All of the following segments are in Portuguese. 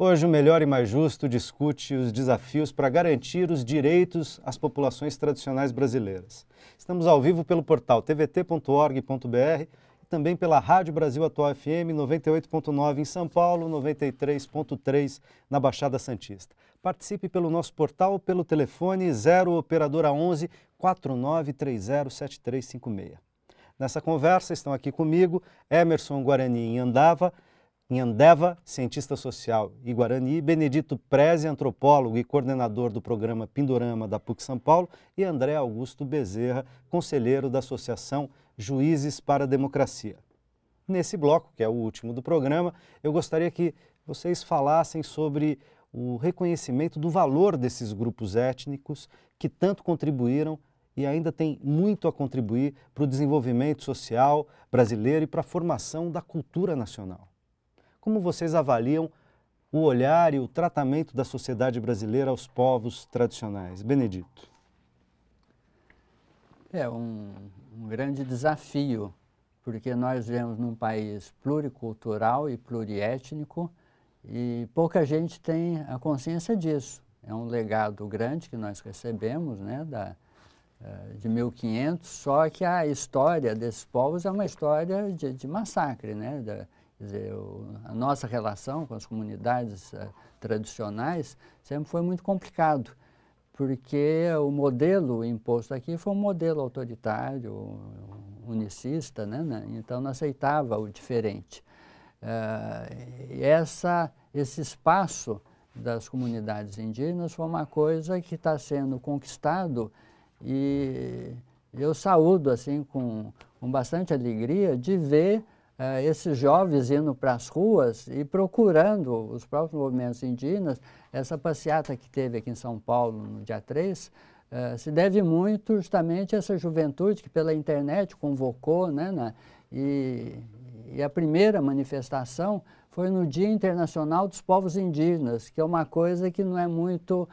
Hoje, o Melhor e Mais Justo discute os desafios para garantir os direitos às populações tradicionais brasileiras. Estamos ao vivo pelo portal tvt.org.br e também pela Rádio Brasil Atual FM 98.9 em São Paulo, 93.3 na Baixada Santista. Participe pelo nosso portal ou pelo telefone 0 operadora 11 4930 7356. Nessa conversa estão aqui comigo Emerson Guarani Inhandeva, cientista social e Guarani, Benedito Prezi, antropólogo e coordenador do programa Pindorama da PUC São Paulo, e André Augusto Bezerra, conselheiro da Associação Juízes para a Democracia. Nesse bloco, que é o último do programa, eu gostaria que vocês falassem sobre o reconhecimento do valor desses grupos étnicos que tanto contribuíram e ainda têm muito a contribuir para o desenvolvimento social brasileiro e para a formação da cultura nacional. Como vocês avaliam o olhar e o tratamento da sociedade brasileira aos povos tradicionais? Benedito. É um grande desafio, porque nós vivemos num país pluricultural e pluriétnico e pouca gente tem a consciência disso. É um legado grande que nós recebemos, né, de 1500, só que a história desses povos é uma história de massacre, né? Quer dizer, a nossa relação com as comunidades tradicionais sempre foi muito complicado, porque o modelo imposto aqui foi um modelo autoritário, unicista, né? Então não aceitava o diferente. Esse espaço das comunidades indígenas foi uma coisa que está sendo conquistado e eu saúdo assim, com bastante alegria de ver esses jovens indo para as ruas e procurando os próprios movimentos indígenas. Essa passeata que teve aqui em São Paulo no dia 3 se deve muito justamente a essa juventude que pela internet convocou, né, e a primeira manifestação foi no Dia Internacional dos Povos Indígenas, que é uma coisa que não é muito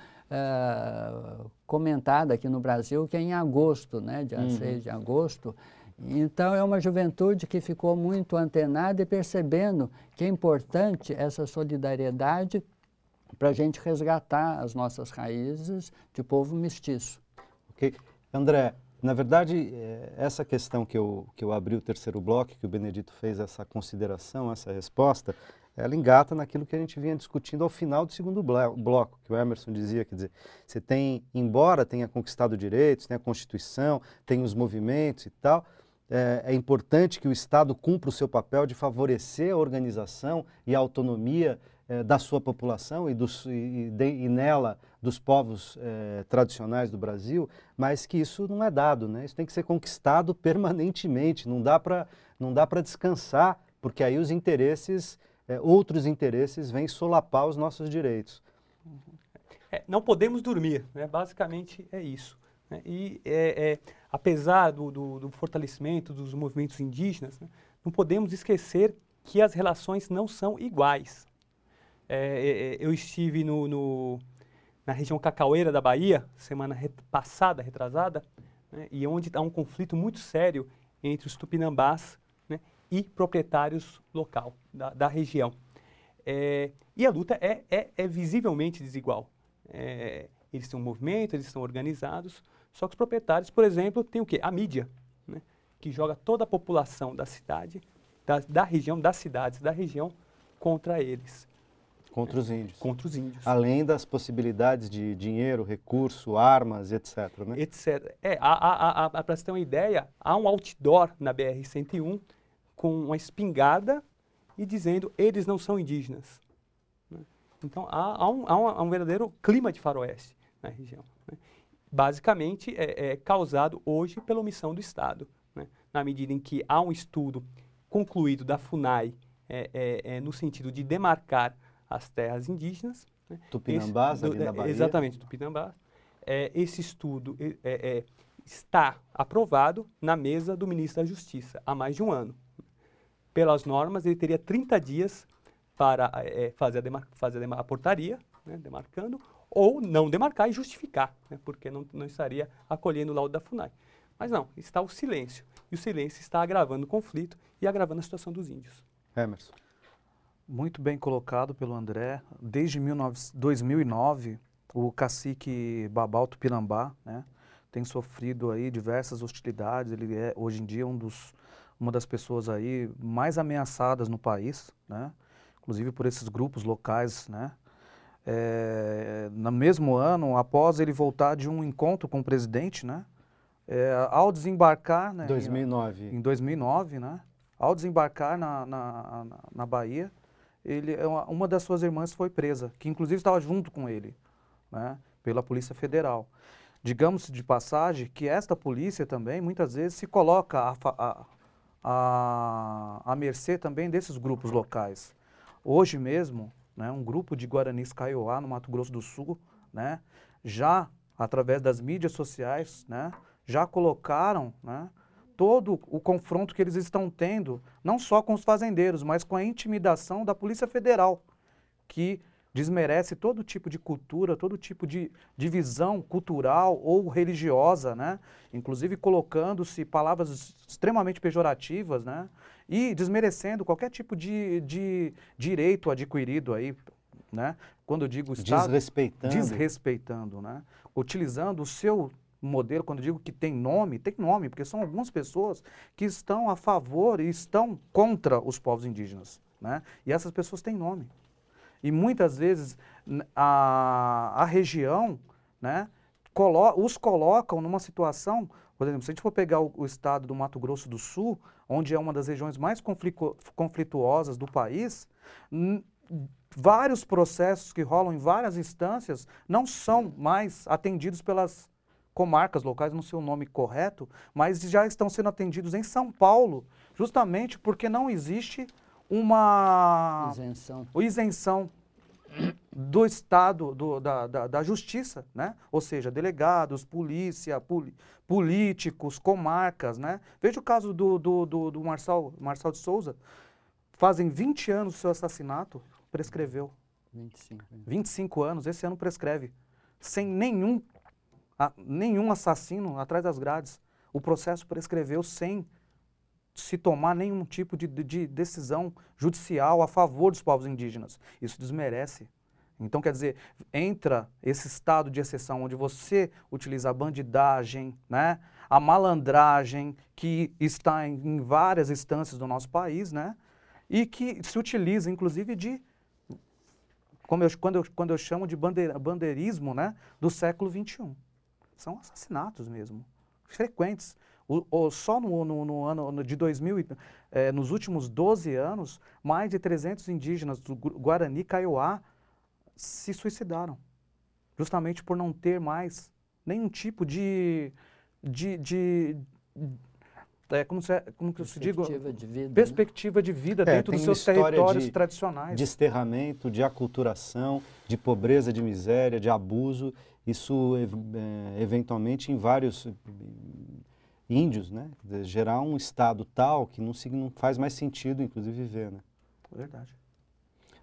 comentada aqui no Brasil, que é em agosto, né, dia 6 de agosto. Então, é uma juventude que ficou muito antenada e percebendo que é importante essa solidariedade para a gente resgatar as nossas raízes de povo mestiço. Ok. André, na verdade, essa questão que eu abri o terceiro bloco, que o Benedito fez essa consideração, essa resposta, ela engata naquilo que a gente vinha discutindo ao final do segundo bloco, que o Emerson dizia, quer dizer, você tem, embora tenha conquistado direitos, tem a Constituição, tem os movimentos e tal, é importante que o Estado cumpra o seu papel de favorecer a organização e a autonomia da sua população e nela dos povos tradicionais do Brasil, mas que isso não é dado, né? Isso tem que ser conquistado permanentemente, não dá para descansar, porque aí os interesses, outros interesses vêm solapar os nossos direitos. Não podemos dormir, né? Basicamente é isso. E apesar do fortalecimento dos movimentos indígenas, né, não podemos esquecer que as relações não são iguais. Eu estive na região cacaueira da Bahia, semana retrasada, né, e onde há um conflito muito sério entre os tupinambás, né, e proprietários local da região. E a luta é visivelmente desigual. Eles têm um movimento, eles estão organizados, só que os proprietários, por exemplo, têm o quê? A mídia, né, que joga toda a população da cidade, da região, das cidades, da região, contra eles. Contra os índios. Contra os índios. Além das possibilidades de dinheiro, recurso, armas, etc. Né? Etc. Para você ter uma ideia, há um outdoor na BR-101 com uma espingarda e dizendo eles não são indígenas. Né? Então, há um verdadeiro clima de faroeste na região. Né? Basicamente, é causado hoje pela omissão do Estado. Né? Na medida em que há um estudo concluído da FUNAI no sentido de demarcar as terras indígenas. Né? Tupinambás, ali na Bahia. Exatamente, Tupinambás. Esse estudo está aprovado na mesa do ministro da Justiça há mais de um ano. Pelas normas, ele teria 30 dias para fazer a portaria, né, demarcando, ou não demarcar e justificar, né, porque não estaria acolhendo o laudo da FUNAI. Mas não, está o silêncio. e o silêncio está agravando o conflito e agravando a situação dos índios. Emerson. Muito bem colocado pelo André. Desde 2009, o cacique Babau Tupinambá, né, tem sofrido aí diversas hostilidades. Ele é, hoje em dia, uma das pessoas aí mais ameaçadas no país, né, inclusive por esses grupos locais, né. No mesmo ano, após ele voltar de um encontro com o presidente, né, ao desembarcar, né, 2009. em 2009, né, ao desembarcar na Bahia, uma das suas irmãs foi presa, que inclusive estava junto com ele, né, pela Polícia Federal. Digamos de passagem que esta polícia também, muitas vezes, se coloca à mercê também desses grupos locais. Hoje mesmo, né, um grupo de Guaranis Kaiowá, no Mato Grosso do Sul, né, já, através das mídias sociais, né, já colocaram, né, todo o confronto que eles estão tendo, não só com os fazendeiros, mas com a intimidação da Polícia Federal, que desmerece todo tipo de cultura, todo tipo de visão cultural ou religiosa, né? Inclusive colocando-se palavras extremamente pejorativas, né? E desmerecendo qualquer tipo de direito adquirido aí, né? Quando eu digo Estado... Desrespeitando, né? Utilizando o seu modelo, quando eu digo que tem nome, porque são algumas pessoas que estão a favor e estão contra os povos indígenas, né? E essas pessoas têm nome. E muitas vezes a região, né, os colocam numa situação, por exemplo, se a gente for pegar o estado do Mato Grosso do Sul, onde é uma das regiões mais conflituosas do país, vários processos que rolam em várias instâncias não são mais atendidos pelas comarcas locais, não sei o nome correto, mas já estão sendo atendidos em São Paulo, justamente porque não existe uma isenção do Estado, da Justiça, né? Ou seja, delegados, polícia, políticos, comarcas, né? Veja o caso do Marçal de Souza. Fazem 20 anos do seu assassinato, prescreveu. 25 anos, esse ano prescreve. Sem nenhum assassino atrás das grades. O processo prescreveu sem se tomar nenhum tipo de decisão judicial a favor dos povos indígenas. Isso desmerece. Então, quer dizer, entra esse estado de exceção onde você utiliza a bandidagem, né, a malandragem, que está em várias instâncias do nosso país, né, e que se utiliza, inclusive, quando eu chamo de bandeirismo, né, do século XXI. São assassinatos mesmo, frequentes. Só no ano de 2000, nos últimos 12 anos, mais de 300 indígenas do Guarani Kaiowá se suicidaram, justamente por não ter mais nenhum tipo perspectiva de vida dentro dos seus territórios tradicionais. De desterramento, de aculturação, de pobreza, de miséria, de abuso, isso eventualmente em vários índios, né? Gerar um estado tal que não faz mais sentido, inclusive, viver, né? Verdade.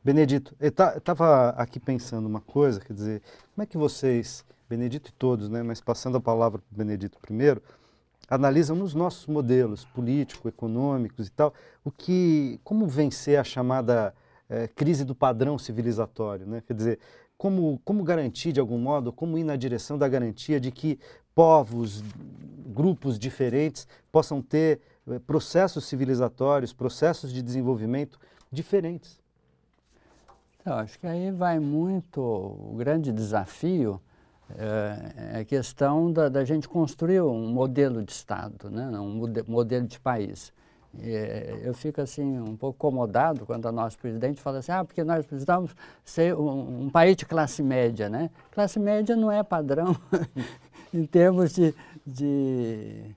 Benedito, eu estava aqui pensando uma coisa, quer dizer, como é que vocês, Benedito e todos, né, mas passando a palavra para o Benedito primeiro, analisam nos nossos modelos políticos, econômicos e tal, como vencer a chamada crise do padrão civilizatório, né? Quer dizer, como garantir de algum modo, como ir na direção da garantia de que povos, grupos diferentes possam ter processos civilizatórios, processos de desenvolvimento diferentes. Então, acho que aí vai muito, o grande desafio é a questão da gente construir um modelo de Estado, né? Um modelo de país. Eu fico assim um pouco incomodado quando o nosso presidente fala assim, porque nós precisamos ser um país de classe média, né? Classe média não é padrão em termos de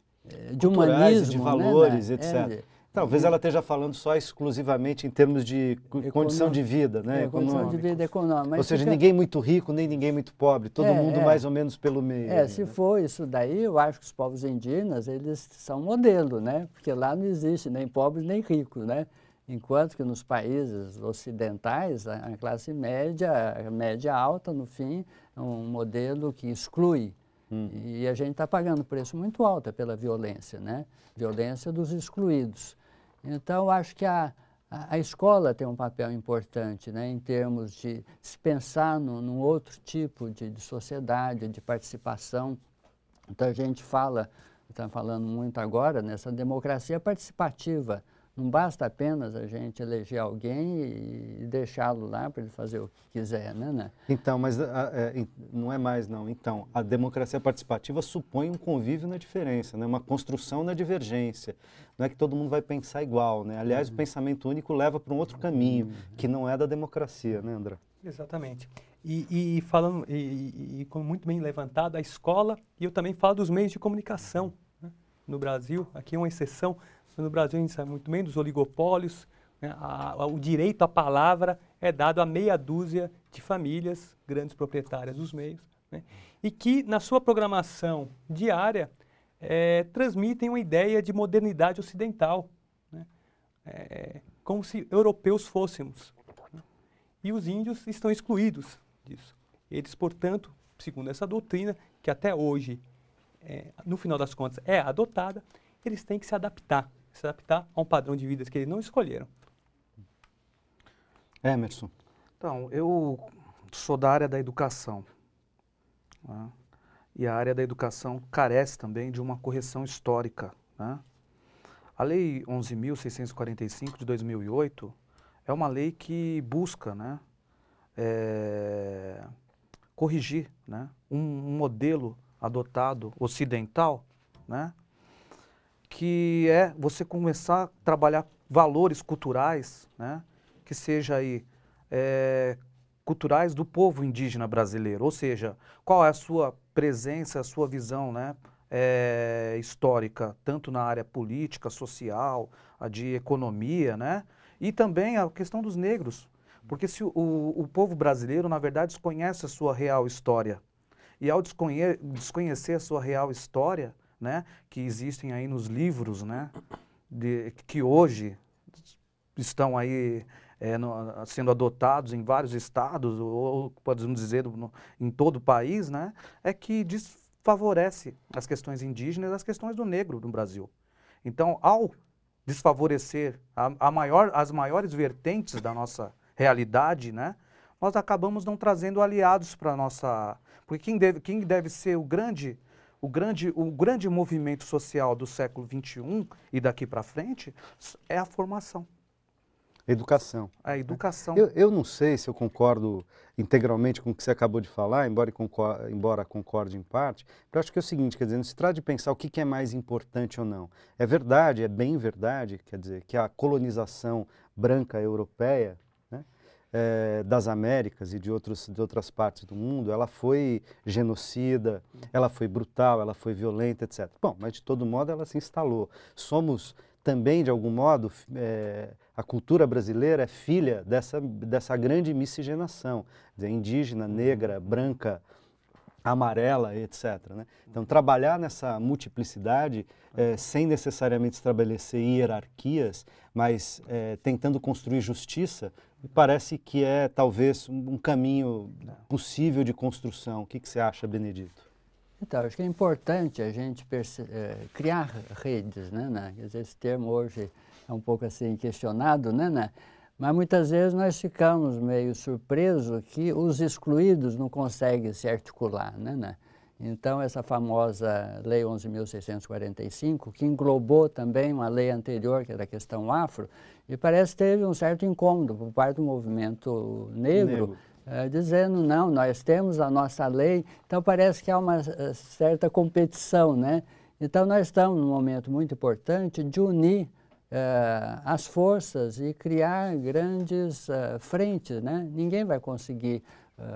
humanismo, de valores, né? etc. Talvez ela esteja falando só exclusivamente em termos de condição de vida, né? Condição de vida econômica. Ou seja, ninguém muito rico, nem ninguém muito pobre, todo mundo mais ou menos pelo meio. Se for isso daí, eu acho que os povos indígenas, eles são modelo, né? Porque lá não existe nem pobres nem ricos, né? Enquanto que nos países ocidentais, a classe média, a média alta, no fim, é um modelo que exclui. E a gente está pagando preço muito alto pela violência, né? Violência dos excluídos. Então, acho que a escola tem um papel importante, né, em termos de se pensar num outro tipo de sociedade, de participação. Então, a gente está falando muito agora nessa democracia participativa. Não basta apenas a gente eleger alguém e deixá-lo lá para ele fazer o que quiser, né? Então, mas não é mais, não. Então, a democracia participativa supõe um convívio na diferença, né? Uma construção na divergência. Não é que todo mundo vai pensar igual, né? Aliás, o pensamento único leva para um outro caminho, que não é da democracia, né, André? Exatamente. E falando, como muito bem levantado, a escola, e eu também falo dos meios de comunicação, né? No Brasil, aqui é uma exceção, no Brasil a gente sabe muito bem dos oligopólios, né? O direito à palavra é dado a meia dúzia de famílias, grandes proprietárias dos meios, né? E que na sua programação diária transmitem uma ideia de modernidade ocidental, né? Como se europeus fôssemos, né? E os índios estão excluídos disso. Eles, portanto, segundo essa doutrina, que até hoje, no final das contas, é adotada, eles têm que se adaptar a um padrão de vida que eles não escolheram. Emerson. Então, eu sou da área da educação, né? E a área da educação carece também de uma correção histórica, né? A Lei 11.645 de 2008 é uma lei que busca, né, corrigir, né, um modelo adotado ocidental, né, que é você começar a trabalhar valores culturais, né, que seja aí culturais do povo indígena brasileiro, ou seja, qual é a sua presença, a sua visão, né, histórica, tanto na área política, social, a de economia, né, e também a questão dos negros, porque se o povo brasileiro, na verdade, desconhece a sua real história, e ao desconhecer a sua real história, né, que existem aí nos livros, né, que hoje estão aí sendo adotados em vários estados, ou podemos dizer em todo o país, né, é que desfavorece as questões indígenas e as questões do negro no Brasil. Então, ao desfavorecer as maiores vertentes da nossa realidade, né, nós acabamos não trazendo aliados para a nossa... Porque quem deve ser o grande movimento social do século XXI e daqui para frente é a formação. Educação. A educação. Eu não sei se eu concordo integralmente com o que você acabou de falar, embora concorde em parte, eu acho que é o seguinte, quer dizer, não se trata de pensar o que é mais importante ou não. É verdade, é bem verdade, quer dizer, que a colonização branca europeia, né, das Américas e de outras partes do mundo, ela foi genocida, ela foi brutal, ela foi violenta, etc. Bom, mas de todo modo ela se instalou. Somos também, de algum modo, a cultura brasileira é filha dessa grande miscigenação, indígena, negra, branca, amarela, etc. Né? Então, trabalhar nessa multiplicidade, sem necessariamente estabelecer hierarquias, mas tentando construir justiça, me parece que é talvez um caminho possível de construção. O que você acha, Benedito? Então, acho que é importante a gente criar redes, né? Quer dizer, esse termo hoje é um pouco assim questionado, né? Mas muitas vezes nós ficamos meio surpresos que os excluídos não conseguem se articular, né? Então, essa famosa Lei 11.645, que englobou também uma lei anterior, que era a questão afro, e parece que teve um certo incômodo por parte do movimento negro. Dizendo, não, nós temos a nossa lei, então parece que há uma certa competição, né? Então nós estamos num momento muito importante de unir as forças e criar grandes frentes, né? Ninguém vai conseguir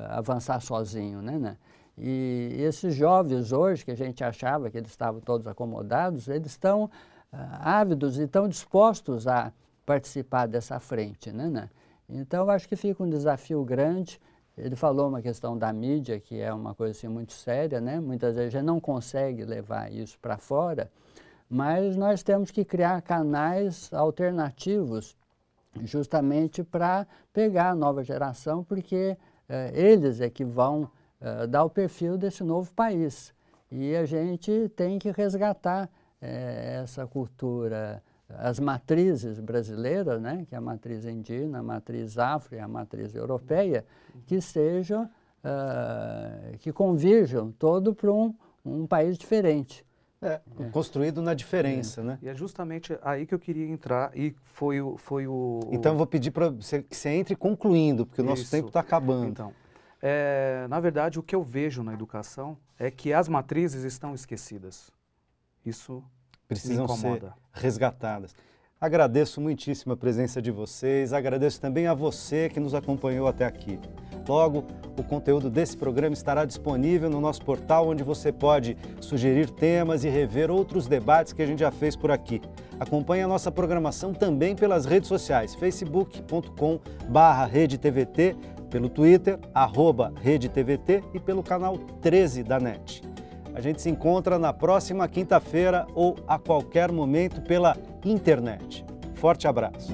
avançar sozinho, né? E esses jovens hoje, que a gente achava que eles estavam todos acomodados, eles estão ávidos e estão dispostos a participar dessa frente, né? Então, eu acho que fica um desafio grande. Ele falou uma questão da mídia, que é uma coisa assim, muito séria, né? Muitas vezes a gente não consegue levar isso para fora, mas nós temos que criar canais alternativos justamente para pegar a nova geração, porque eles é que vão dar o perfil desse novo país. E a gente tem que resgatar essa cultura, as matrizes brasileiras, né, que é a matriz indígena, a matriz afro e a matriz europeia, que sejam, que convirjam todo para um país diferente. Construído na diferença, né? E é justamente aí que eu queria entrar e foi o... Então eu vou pedir para você que você entre concluindo, porque o nosso tempo está acabando. Então, na verdade, o que eu vejo na educação é que as matrizes estão esquecidas. Isso precisam me incomoda. ser resgatadas. Agradeço muitíssimo a presença de vocês, agradeço também a você que nos acompanhou até aqui. Logo, o conteúdo desse programa estará disponível no nosso portal, onde você pode sugerir temas e rever outros debates que a gente já fez por aqui. Acompanhe a nossa programação também pelas redes sociais, facebook.com/RedeTVT, pelo Twitter, @RedeTVT e pelo canal 13 da NET. A gente se encontra na próxima quinta-feira ou a qualquer momento pela internet. Forte abraço!